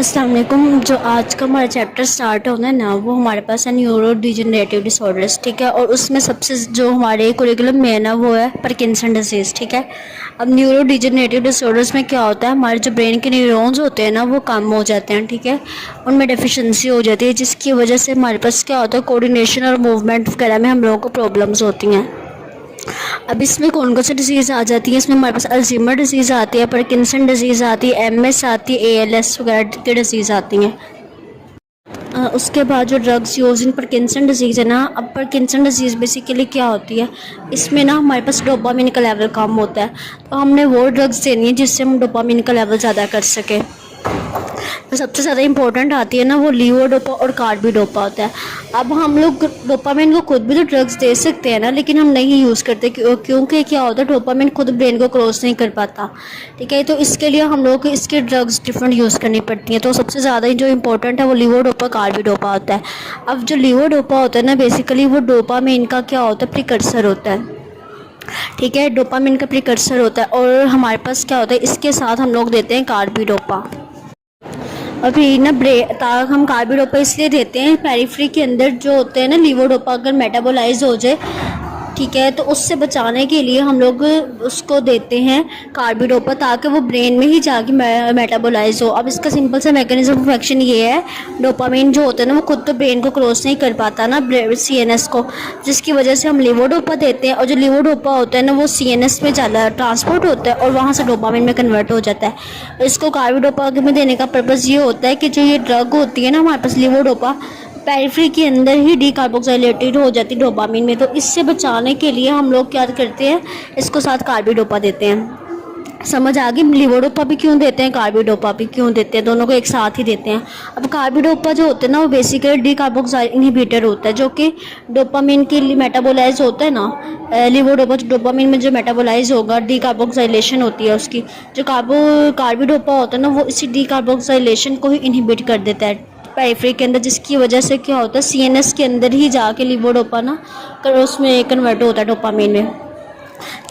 अस्सलाम वालेकुम। जो आज का हमारा चैप्टर स्टार्ट होना है ना, वो हमारे पास है न्यूरो डिजेनरेटिव डिसऑर्डर्स, ठीक है। और उसमें सबसे जो हमारे कुरिकुलम में है ना, वो है पार्किंसन डिजीज़, ठीक है। अब न्यूरो डिजेनरेटिव डिसऑर्डर्स में क्या होता है, हमारे जो ब्रेन के न्यूरॉन्स होते हैं ना, वो कम हो जाते हैं, ठीक है। उनमें डेफिशिएंसी हो जाती है, जिसकी वजह से हमारे पास क्या होता है, कोऑर्डिनेशन और मूवमेंट वगैरह में हम लोगों को प्रॉब्लम्स होती हैं। अब इसमें कौन कौन सी डिजीज़ आ जाती है, इसमें हमारे पास अल्जीमर डिजीज़ आती है, पार्किंसन डिजीज़ आती है, एमएस आती है, एएलएस वगैरह की डिजीज़ आती हैं। उसके बाद जो drugs use in Parkinson disease है ना, अब पार्किंसन डिजीज़ बेसिकली क्या होती है, इसमें ना हमारे पास डोपामिन का लेवल कम होता है, तो हमने वो ड्रग्स देनी है जिससे हम डोपामिन का लेवल ज़्यादा कर सकें। तो सबसे ज़्यादा इंपॉर्टेंट आती है ना, वो लीवोडोपा और कार्बिडोपा होता है। अब हम लोग डोपामिन को खुद भी तो ड्रग्स दे सकते हैं ना, लेकिन हम नहीं यूज़ करते क्योंकि क्या होता है, डोपामिन खुद ब्रेन को क्रॉस नहीं कर पाता, ठीक है। तो इसके लिए हम लोग को इसके ड्रग्स डिफरेंट यूज़ करनी पड़ती हैं। तो सबसे ज़्यादा जो इंपॉर्टेंट है वो लीवोडोपा कार्बिडोपा होता है। अब जो लीवोडोपा होता है ना, बेसिकली वो डोपामिन का क्या होता है, प्रिकर्सर होता है, ठीक है। डोपामिन का प्रिकर्सर होता है। और हमारे पास क्या होता है, इसके साथ हम लोग देते हैं कार्बिडोपा। अभी ना हम कार्बिडोपा इसलिए देते हैं, पेरिफ्री के अंदर जो होते हैं ना लीवोडोपा, अगर मेटाबोलाइज हो जाए, ठीक है, तो उससे बचाने के लिए हम लोग उसको देते हैं कार्बिडोपा, ताकि वो ब्रेन में ही जाके मेटाबोलाइज हो। अब इसका सिंपल सा मैकेनिज्म ऑफ एक्शन ये है, डोपामिन जो होता है ना, वो खुद तो ब्रेन को क्रॉस नहीं कर पाता ना सीएनएस को, जिसकी वजह से हम लीवोडोपा देते हैं। और जो लीवोडोपा होता है ना, वो सीएनएस में ज़्यादा ट्रांसपोर्ट होता है और वहाँ से डोपामिन में कन्वर्ट हो जाता है। इसको कार्बिडोपा में देने का पर्पज़ ये होता है कि जो ये ड्रग होती है ना हमारे पास लीवोडोपा, पेरिफेरी के अंदर ही डीकार्बोक्सिलेटेड हो जाती है डोपामिन में। तो इससे बचाने के लिए हम लोग क्या करते हैं, इसको साथ कार्बिडोपा देते हैं। समझ आ गई, लीवोडोपा भी क्यों देते हैं, कार्बिडोपा भी क्यों देते हैं, दोनों को एक साथ ही देते हैं। अब कार्बिडोपा जो होता है ना, वो बेसिकली डीकार्बोक्साइल इनहिबिटर होता है, जो कि डोपामिन के लिए मेटाबोलाइज होता है ना। लीवोडोपा डोपामिन में जो मेटाबोलाइज होगा, डीकार्बोक्साइलेशन होती है उसकी, जो कार्बिडोपा होता है ना, वो इसी डीकार्बोक्साइलेशन को ही इनहिबिट कर देता है पेरिफेरी के अंदर, जिसकी वजह से क्या होता है, सीएनएस के अंदर ही जाके लीवोडोपा ना उसमें कन्वर्ट होता है डोपामिन में।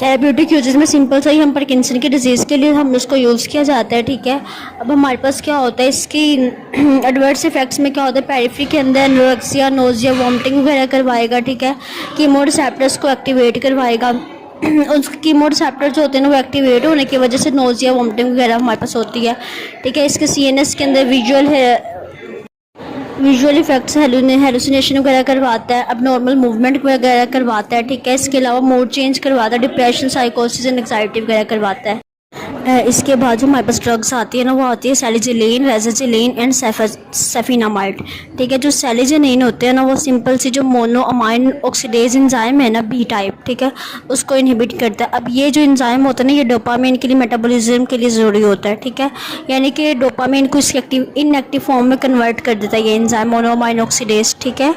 थेरेप्यूटिक यूजेस में सिंपल सा ही हम पार्किंसन की डिजीज़ के लिए हम उसको यूज़ किया जाता है, ठीक है। अब हमारे पास क्या होता है, इसकी एडवर्स इफेक्ट्स में क्या होता है, पेरिफेरी के अंदर एनोरेक्सिया, नोजिया, वॉमिटिंग वगैरह करवाएगा, ठीक है। कीमोरिसेप्टर्स को एक्टिवेट करवाएगा। उसके कीमोरिसेप्टर जो होते हैं ना, वो एक्टिवेट होने की वजह से नोजिया, वॉमिटिंग वगैरह हमारे पास होती है, ठीक है। इसके सीएनएस के अंदर विजुअल इफेक्ट्स, हेलुसिनेशन वगैरह करवाता है, अब नॉर्मल मूवमेंट वगैरह करवाता है, ठीक है। इसके अलावा मूड चेंज करवाता है, डिप्रेशन, साइकोसिस एंड एंग्जाइटी वगैरह करवाता है। इसके बाद जो हमारे पास ड्रग्स आती है ना, वो आती है सैलिजिलिन, रेज़ाजिलिन एंड सफिनामाइड, ठीक है। जो सैलिजिलिन होते हैं ना, वो सिंपल सी जो मोनो अमाइन ऑक्सीडेज एंजाइम है ना, बी टाइप, ठीक है, उसको इनहिबिट करता है। अब ये जो एंजाइम होता है ना, ये डोपामिन के लिए, मेटाबॉलिज्म के लिए ज़रूरी होता है, ठीक है। यानी कि डोपामिन को इसकी इनएक्टिव फॉर्म में कन्वर्ट कर देता है ये एंजाइम मोनो अमाइन ऑक्सीडेज, ठीक है।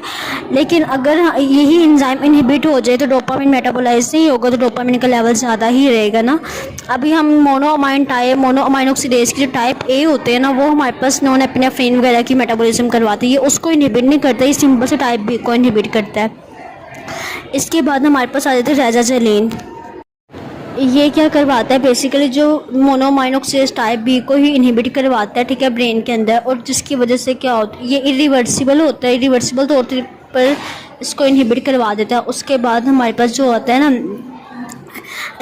लेकिन अगर यही एंजाइम इनहिबिट हो जाए तो डोपामिन मेटाबोलाइज नहीं होगा, तो डोपामिन का लेवल ज़्यादा ही रहेगा ना। अभी हम मोनो अमाइन ऑक्सीडेज के जो टाइप ए होते हैं ना, वो हमारे पास नॉन एपिनेफ्रिन वगैरह की मेटाबॉलिज्म करवाती है, ये उसको इनहिबिट नहीं करता, ये सिंपल से टाइप बी को इनहिबिट करता है। इसके बाद हमारे पास आ जाते हैं रेज़ाजिलिन। ये क्या करवाता है, बेसिकली जो मोनोअमाइन ऑक्सीडेज टाइप बी को ही इनहिबिट करवाता है, ठीक है, ब्रेन के अंदर। और जिसकी वजह से क्या होता है, ये इरिवर्सिबल होता है, इरिवर्सिबल तौर पर इसको इनहिबिट करवा देता है। उसके बाद हमारे पास जो होता है ना,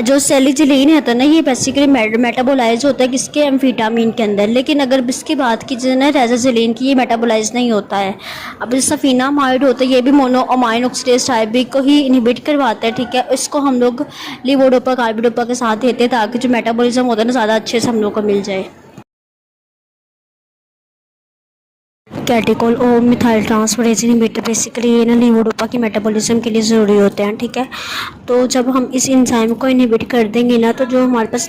जो सैलिजिलिन होता है ना, ये बेसिकली मेटाबोलाइज होता है किसके, एम्फीटामिन के अंदर। लेकिन अगर इसकी बात की जाए ना, रेज़ाजिलिन की, ये मेटाबोलाइज नहीं होता है। अब जो सफिनामाइड होता है, ये भी monoamine oxidase type B को ही इनहिबिट करवाता है, ठीक है। इसको हम लोग लीवोडोपा कार्बिडोपा के साथ देते हैं, ताकि जो मेटाबॉलिज्म होता है ना, ज़्यादा अच्छे से हम लोग को मिल जाए। कैटेकोल और मिथाइल ट्रांसफरेज इनहिबिटर बेसिकली ये ना लीवोडोपा की मेटाबॉलिज्म के लिए ज़रूरी होते हैं, ठीक है। तो जब हम इस एंजाइम को इनहिबिट कर देंगे ना, तो जो हमारे पास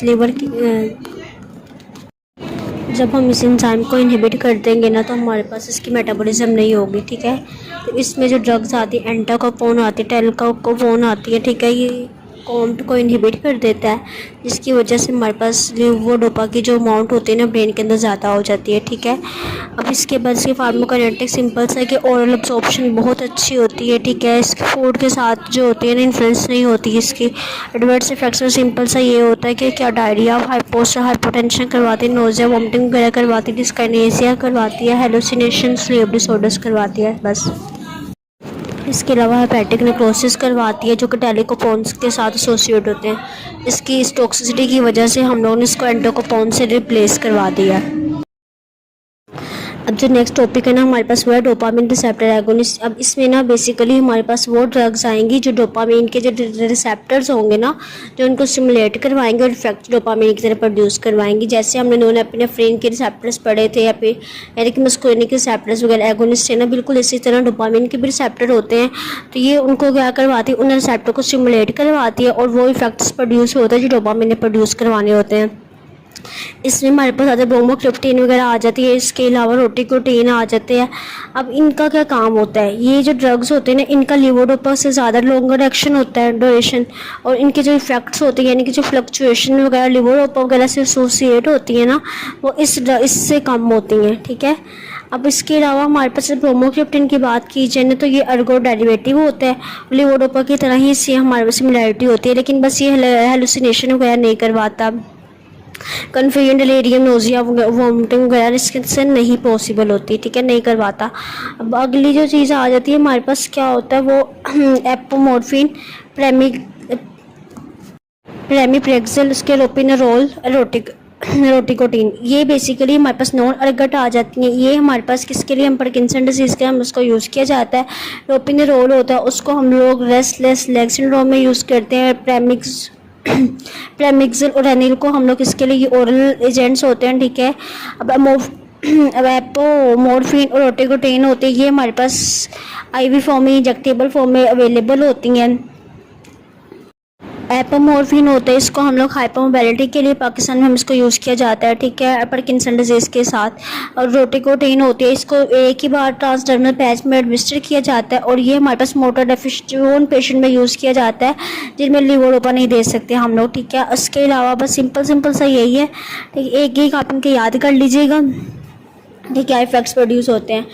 जब हम इस एंजाइम को इनहिबिट कर देंगे ना, तो हमारे पास इसकी मेटाबॉलिज्म नहीं होगी, ठीक है। तो इसमें जो ड्रग्स आती है, एंटाकोपोन आती है, टेलकोपोन आती है, ठीक है, ये कॉम्ट को इनहिबिट कर देता है, जिसकी वजह से हमारे पास वो डोपा की जो अमाउंट होती है ना ब्रेन के अंदर ज़्यादा हो जाती है, ठीक है। अब इसके बाद इसकी फार्माकोकाइनेटिक सिंपल्स है कि ओरल अब्सॉर्प्शन बहुत अच्छी होती है, ठीक है। इसके फूड के साथ जो होती है ना इन्फ्लुएंस नहीं होती। इसकी एडवर्स इफेक्ट्स में सिंपल सा ये होता है कि क्या डायरिया, हाइपोटेंशन करवाती है, नोजिया, वॉमिटिंग वगैरह करवाती है, डिस्काइनेसिया करवाती है, हेलुसिनेशन, स्लीप डिसऑर्डर्स करवाती है बस। इसके अलावा हेपेटिक नेक्रोसिस करवाती है जो कि टैलिकोपोन्स के साथ एसोसिएट होते हैं। इसकी इस टॉक्सिसिटी की वजह से हम लोगों ने इसको एंटोकोपोन से रिप्लेस करवा दिया है। अब जो नेक्स्ट टॉपिक है ना हमारे पास वो है डोपामिन रिसेप्टर एगोनिस्ट। अब इसमें ना बेसिकली हमारे पास वो ड्रग्स आएंगी जो डोपामिन के जो रिसेप्टर्स होंगे ना जो उनको स्टिमुलेट करवाएंगे और इफेक्ट डोपामिन की तरह प्रोड्यूस करवाएंगी। जैसे हमने उन्होंने अपने फ्रेन के रिसेप्टर्स पढ़े थे या फिर एरिकमस्कोनिक रिसेप्टर्स वगैरह एगोनिस्ट है ना, बिल्कुल इसी तरह डोपामिन के भी रिसेप्टर होते हैं। तो ये उनको क्या करवाती है, उन रिसेप्टर को स्टिमुलेट करवाती है और वो इफेक्ट्स प्रोड्यूस होते हैं जो डोपामिन ने प्रोड्यूस करवाने होते हैं। इसमें हमारे पास ज़्यादा ब्रोमोक्रिप्टिन वगैरह आ जाती है, इसके अलावा रोटिकोटीन आ जाते हैं। अब इनका क्या काम होता है, ये जो ड्रग्स होते हैं ना इनका लिवोडोपा से ज़्यादा लॉन्गर एक्शन होता है ड्यूरेशन, और इनके जो इफेक्ट्स होते हैं यानी कि जो फ्लक्चुएशन वगैरह लिवोडोपा वगैरह से एसोसिएट होती है ना वो इससे कम होती हैं, ठीक है। अब इसके अलावा हमारे पास ब्रोमोक्रिप्टिन की बात की जाए ना तो ये अर्गो डेरिवेटिव होता है, लिवोडोपा की तरह ही इससे हमारे पास सिमिलैरिटी होती है, लेकिन बस ये हेलुसिनेशन वगैरह नहीं करवाता। कन्फ्यूजन, डिलीरियम, नोजिया, वॉमिटिंग वगैरह इससे नहीं पॉसिबल होती, ठीक है, नहीं करवाता। अब अगली जो चीज़ आ जाती है हमारे पास क्या होता है वो एपोमोर्फिन, प्रेमिप्रेक्सल, स्केलोपिनरोल, रोटिकोटीन, ये बेसिकली हमारे पास नॉन अर्गट आ जाती हैं। ये हमारे पास किसके लिए, हम पार्किंसन डिजीज़ के हम उसको यूज़ किया जाता है। रोपिनरोल होता है उसको हम लोग रेस्टलेस लेग सिंड्रोम में यूज़ करते हैं। प्रेमिक्सल और एनिल को हम लोग इसके लिए ओरल एजेंट्स होते हैं, ठीक है। अब एपोमोर्फिन और रोटिकोटीन होते हैं, ये हमारे पास आईवी फॉर्म में, इंजेक्टेबल फॉर्म में अवेलेबल होती हैं। एपोमोर्फिन होता है इसको हम लोग हाइपरमोबिलिटी के लिए पाकिस्तान में हम इसको यूज़ किया जाता है, ठीक है, पार्किंसन डिजीज़ के साथ। और रोटिकोटीन होती है इसको एक ही बार ट्रांसडर्मल पैच में एडमिनिस्टर किया जाता है और ये हमारे पास मोटर डेफिशिएंट पेशेंट में यूज़ किया जाता है जिनमें लिवोडोपा नहीं दे सकते हम लोग, ठीक है। उसके अलावा बस सिंपल सा यही है, ठीक है, एक आप इनके याद कर लीजिएगा कि क्या इफेक्ट्स प्रोड्यूस होते हैं।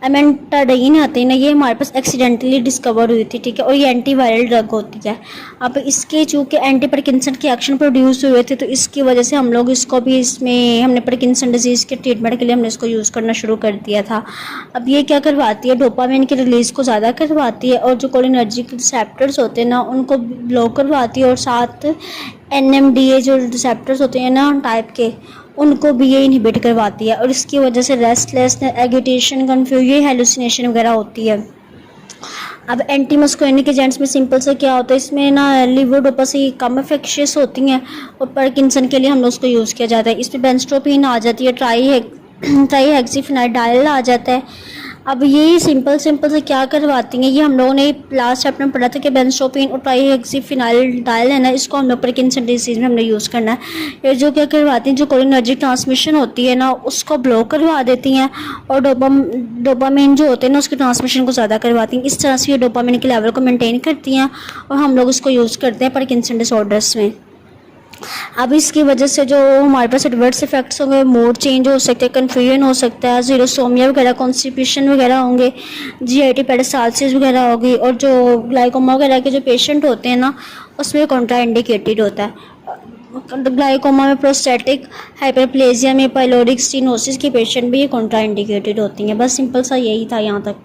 एमेंटाडाइन आते हैं ना, ये हमारे पास एक्सीडेंटली डिस्कवर हुई थी, ठीक है, और ये एंटीवायरल ड्रग होती है। अब इसके चूँकि एंटी पार्किंसन के एक्शन प्रोड्यूस हुए थे तो इसकी वजह से हम लोग इसको भी इसमें हमने पार्किंसन डिजीज़ के ट्रीटमेंट के लिए हमने इसको यूज़ करना शुरू कर दिया था। अब ये क्या करवाती है, डोपामिन के रिलीज़ को ज़्यादा करवाती है और जो कोलिनर्जिक रिसेप्टर्स होते हैं ना उनको ब्लॉक करवाती है और साथ NMDA जो रिसेप्टर्स होते हैं ना टाइप के उनको भी ये इनहिबिट करवाती है और इसकी वजह से रेस्टलेसनेस, एगिटेशन, कन्फ्यूजन, हेलुसिनेशन वगैरह होती है। अब एंटी मस्कोनिक एजेंट्स में सिंपल से क्या होता है, इसमें ना लिवोडोपा से कम इफेक्शियस होती हैं और पार्किंसन के लिए हम लोग उसको यूज़ किया जाता है। इसमें बेंस्ट्रोपिन आ जाती है, ट्राईहेक्सीफिनाइडाइल आ जाता है। अब ये सिंपल से क्या करवाती हैं, ये हम लोगों ने लास्ट चैप्टर में पढ़ा था कि बेंस्ट्रोपिन और ट्राईहेक्सीफिनाइडाइल है ना, इसको हम लोग पार्किंसन डिजीज़ में हमने यूज़ करना है। ये जो क्या करवाती हैं, जो कोलिनर्जिक ट्रांसमिशन होती है ना उसको ब्लॉक करवा देती हैं और डोपामिन जो होते हैं ना उसके ट्रांसमिशन को ज़्यादा करवाती हैं। इस तरह से ये डोपामिन के लेवल को मेनटेन करती हैं और हम लोग इसको यूज़ करते हैं पार्किंसन डिसऑर्डर्स में। अब इसकी वजह से जो हमारे पास एडवर्स इफेक्ट्स होंगे, मूड चेंज हो सकते हैं, कन्फ्यूजन हो सकता है, जीरोसोमिया वगैरह, कॉन्स्टिपेशन वगैरह होंगे, GIT पेरिस्टाल्सिस वगैरह होगी और जो ग्लाइकोमा वगैरह के जो पेशेंट होते हैं ना उसमें कॉन्ट्राइंडिकेटेड होता है। ग्लाइकोमा में, प्रोस्टेटिक हाइपरप्लेजिया में, पाइलोरिक स्टेनोसिस के पेशेंट भी ये कॉन्ट्राइंडिकेटेड होती हैं। बस सिंपल सा यही था यहाँ तक।